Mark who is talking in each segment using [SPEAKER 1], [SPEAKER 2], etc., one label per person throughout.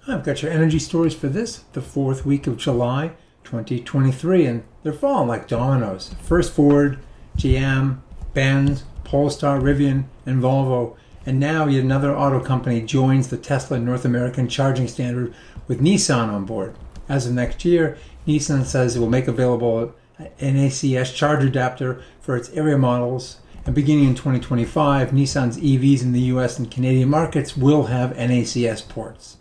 [SPEAKER 1] I've got your energy stories for the fourth week of July 2023, and they're falling like dominoes. First Ford, GM, Benz, Polestar, Rivian, and Volvo. And now yet another auto company joins the Tesla North American charging standard with Nissan on board. As of next year, Nissan says it will make available an NACS charger adapter for its Ariya models. And beginning in 2025, Nissan's EVs in the US and Canadian markets will have NACS ports.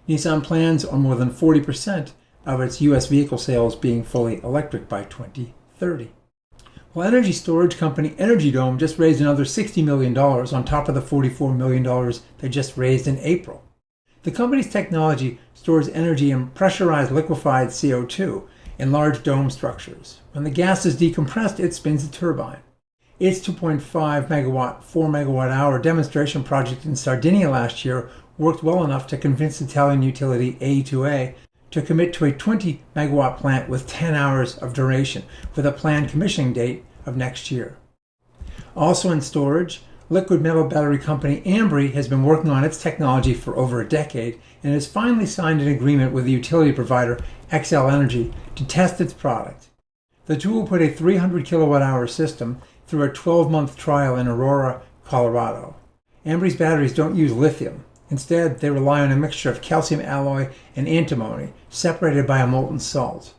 [SPEAKER 1] Nissan plans on more than 40% of its US vehicle sales being fully electric by 2030. Well, energy storage company Energy Dome just raised another $60 million on top of the $44 million they just raised in April. The company's technology stores energy in pressurized liquefied CO2 in large dome structures. When the gas is decompressed, it spins a turbine. Its 2.5 megawatt, 4 megawatt hour demonstration project in Sardinia last year worked well enough to convince Italian utility A2A to commit to a 20 megawatt plant with 10 hours of duration, with a planned commissioning date of next year. Also in storage, liquid metal battery company Ambry has been working on its technology for over a decade and has finally signed an agreement with the utility provider XL Energy to test its product. The two will put a 300 kilowatt hour system through a 12-month trial in Aurora, Colorado. Ambry's batteries don't use lithium. Instead, they rely on a mixture of calcium alloy and antimony, separated by a molten salt.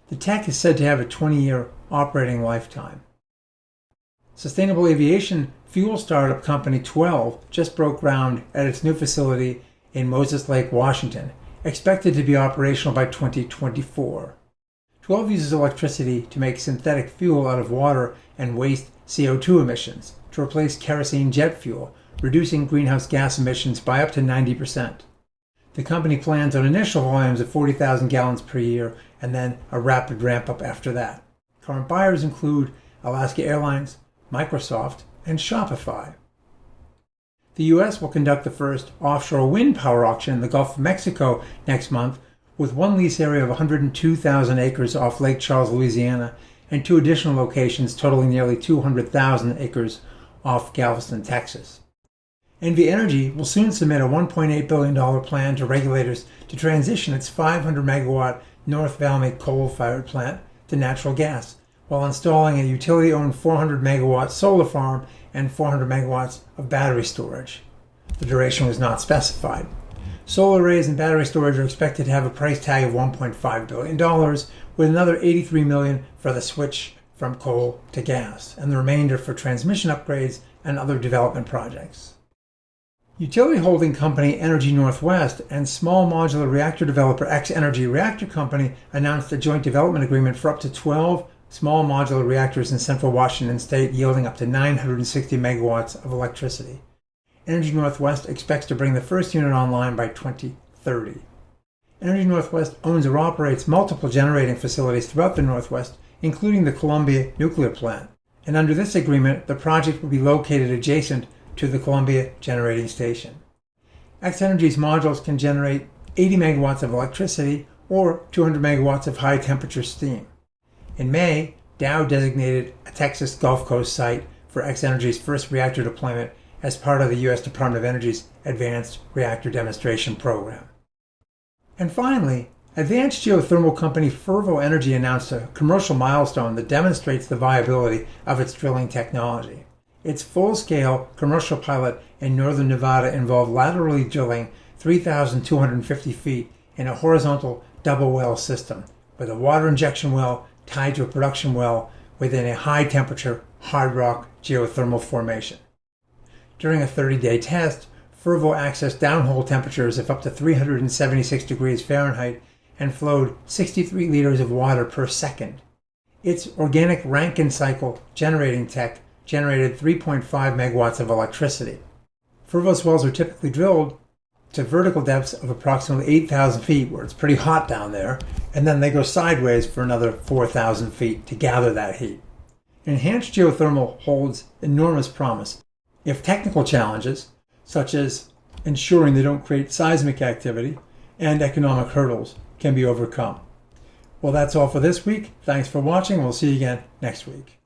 [SPEAKER 1] The tech is said to have a 20-year operating lifetime. Sustainable aviation fuel startup company 12 just broke ground at its new facility in Moses Lake, Washington, expected to be operational by 2024. 12 uses electricity to make synthetic fuel out of water and waste CO2 emissions to replace kerosene jet fuel, reducing greenhouse gas emissions by up to 90%. The company plans on initial volumes of 40,000 gallons per year and then a rapid ramp-up after that. Current buyers include Alaska Airlines, Microsoft, and Shopify. The U.S. will conduct the first offshore wind power auction in the Gulf of Mexico next month, with one lease area of 102,000 acres off Lake Charles, Louisiana, and two additional locations totaling nearly 200,000 acres off Galveston, Texas. NV Energy will soon submit a $1.8 billion plan to regulators to transition its 500 megawatt North Valmy coal-fired plant to natural gas, while installing a utility-owned 400 megawatt solar farm and 400 megawatts of battery storage. The duration was not specified. Solar arrays and battery storage are expected to have a price tag of $1.5 billion, with another $83 million for the switch from coal to gas, and the remainder for transmission upgrades and other development projects. Utility holding company Energy Northwest and small modular reactor developer X Energy Reactor Company announced a joint development agreement for up to 12 small modular reactors in central Washington state, yielding up to 960 megawatts of electricity. Energy Northwest expects to bring the first unit online by 2030. Energy Northwest owns or operates multiple generating facilities throughout the Northwest, including the Columbia nuclear plant. And under this agreement, the project will be located adjacent to the Columbia generating station. X Energy's modules can generate 80 megawatts of electricity or 200 megawatts of high temperature steam. In May, Dow designated a Texas Gulf Coast site for X Energy's first reactor deployment as part of the U.S. Department of Energy's Advanced Reactor Demonstration Program. And finally, advanced geothermal company Fervo Energy announced a commercial milestone that demonstrates the viability of its drilling technology. Its full-scale commercial pilot in northern Nevada involved laterally drilling 3,250 feet in a horizontal double well system, with a water injection well tied to a production well within a high-temperature hard rock geothermal formation. During a 30-day test, Fervo accessed downhole temperatures of up to 376 degrees Fahrenheit and flowed 63 liters of water per second. Its organic Rankine cycle generating tech generated 3.5 megawatts of electricity. Fervo's wells are typically drilled to vertical depths of approximately 8,000 feet, where it's pretty hot down there, and then they go sideways for another 4,000 feet to gather that heat. Enhanced geothermal holds enormous promise if technical challenges, such as ensuring they don't create seismic activity and economic hurdles, can be overcome. Well, that's all for this week. Thanks for watching. We'll see you again next week.